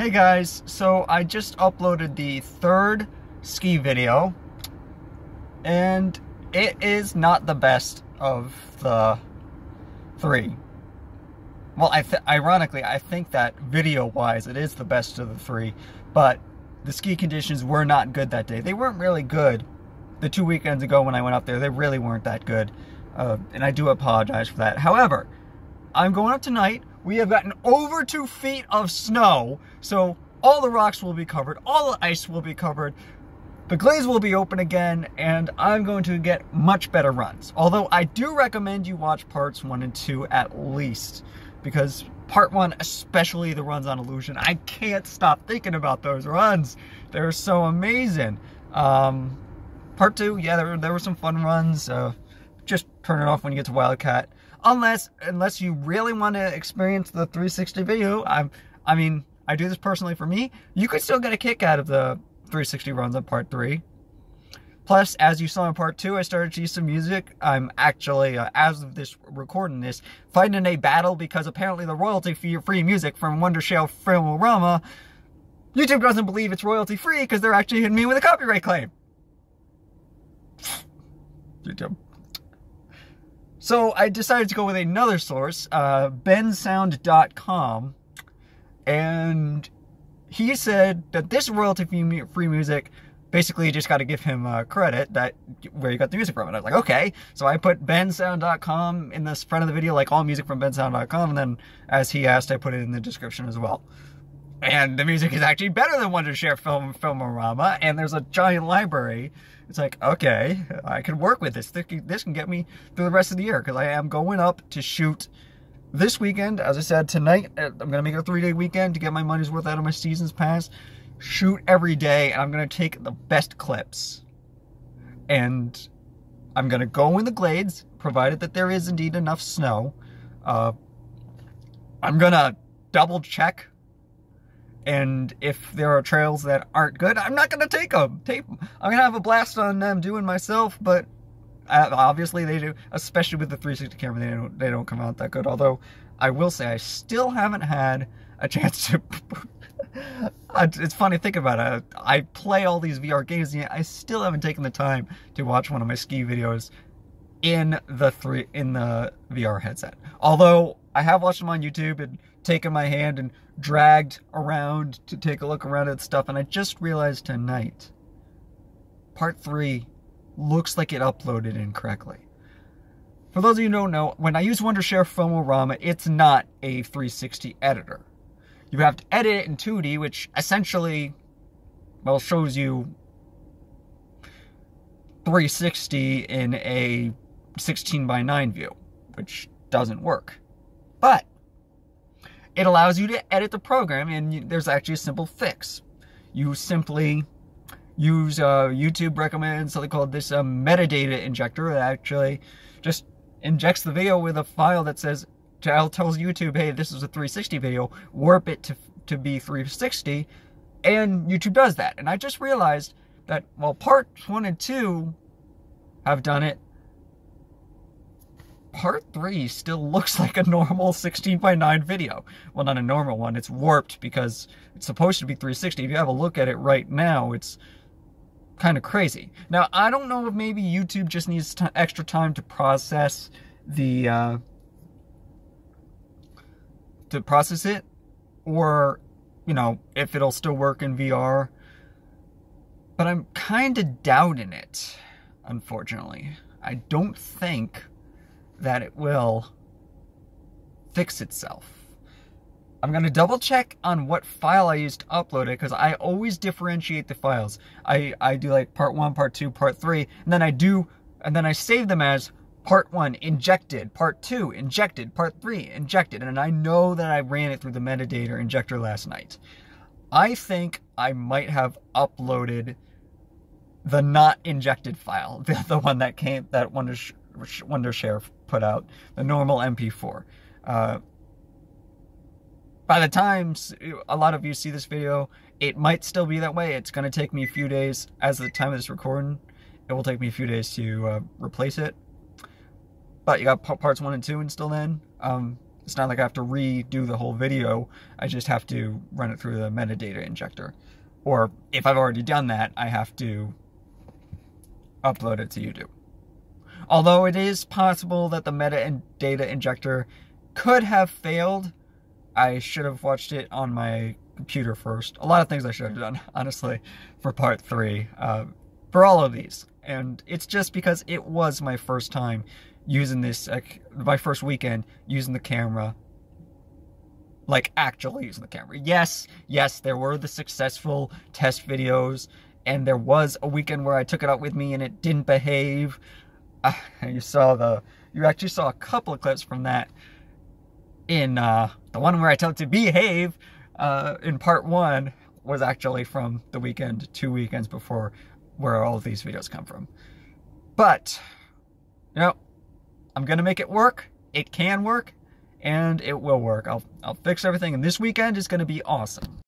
Hey guys, so I just uploaded the third ski video, and it is not the best of the three. Well, ironically, I think that video-wise, it is the best of the three, but the ski conditions were not good that day. They weren't really good. The 2 weekends ago when I went up there, they really weren't that good, and I do apologize for that. However, I'm going up tonight. We have gotten over 2 feet of snow, so all the rocks will be covered, all the ice will be covered, the glades will be open again, and I'm going to get much better runs. Although I do recommend you watch parts 1 and 2 at least, because part 1, especially the runs on Illusion, I can't stop thinking about those runs. They're so amazing. Part 2, yeah, there were some fun runs. Just turn it off when you get to Wildcat. Unless you really want to experience the 360 video, I mean, I do this personally for me. You could still get a kick out of the 360 runs on part 3. Plus, as you saw in part 2, I started to use some music. I'm actually, as of this recording this, fighting a battle because apparently the royalty-free music from Wondershare Filmorama, YouTube doesn't believe it's royalty-free because they're actually hitting me with a copyright claim. YouTube. So I decided to go with another source, bensound.com, and he said that this royalty-free music, basically you just got to give him credit that where you got the music from. And I was like, okay. So I put bensound.com in the front of the video, like all music from bensound.com, and then as he asked, I put it in the description as well. And the music is actually better than Wondershare Filmorama, and there's a giant library. It's like, okay, I can work with this. This can get me through the rest of the year, because I am going up to shoot this weekend. As I said, tonight, I'm going to make it a 3-day weekend to get my money's worth out of my season's pass. Shoot every day, and I'm going to take the best clips. And I'm going to go in the glades, provided that there is indeed enough snow. I'm going to double check. And if there are trails that aren't good, I'm not going to tape them. I'm going to have a blast on them doing myself, but obviously they do, especially with the 360 camera, they don't come out that good. Although, I will say, I still haven't had a chance to... It's funny to think about it. I play all these VR games, and yet I still haven't taken the time to watch one of my ski videos in the VR headset. Although, I have watched them on YouTube and taken my hand and dragged around to take a look around at stuff, and I just realized tonight, part 3 looks like it uploaded incorrectly. For those of you who don't know, when I use Wondershare Filmorama, it's not a 360 editor. You have to edit it in 2D, which essentially, well, shows you 360 in a 16:9 view, which doesn't work. But it allows you to edit the program, and there's actually a simple fix. You simply use, YouTube recommends something called this metadata injector that actually just injects the video with a file that says, tells YouTube, hey, this is a 360 video, warp it to be 360, and YouTube does that. And I just realized that while parts 1 and 2 have done it, part 3 still looks like a normal 16:9 video. Well, not a normal one, it's warped because it's supposed to be 360. If you have a look at it right now, it's kind of crazy. Now, I don't know if maybe YouTube just needs extra time to process the, it, or, you know, if it'll still work in VR. But I'm kind of doubting it, unfortunately. I don't think that it will fix itself. I'm going to double check on what file I used to upload it, because I always differentiate the files. I do like part 1, part 2, part 3, and then I save them as part 1 injected, part 2 injected, part 3 injected, and I know that I ran it through the metadata injector last night. I think I might have uploaded the not injected file, the one that Wondershare put out, the normal MP4. By the time a lot of you see this video, it might still be that way. It's going to take me a few days. As of the time of this recording, it will take me a few days to replace it. But you got parts 1 and 2 until then. It's not like I have to redo the whole video. I just have to run it through the metadata injector. Or if I've already done that, I have to upload it to YouTube. Although it is possible that the metadata injector could have failed. I should have watched it on my computer first. A lot of things I should have done, honestly, for part 3. For all of these. And it's just because it was my first time using this, my first weekend using the camera. Like, actually using the camera. Yes, there were the successful test videos, and there was a weekend where I took it out with me and it didn't behave. You actually saw a couple of clips from that in the one where I tell it to behave in part 1 was actually from the weekend 2 weekends before, where all of these videos come from. But, you know, I'm gonna make it work. It can work, and it will work. I'll fix everything, and this weekend is gonna be awesome.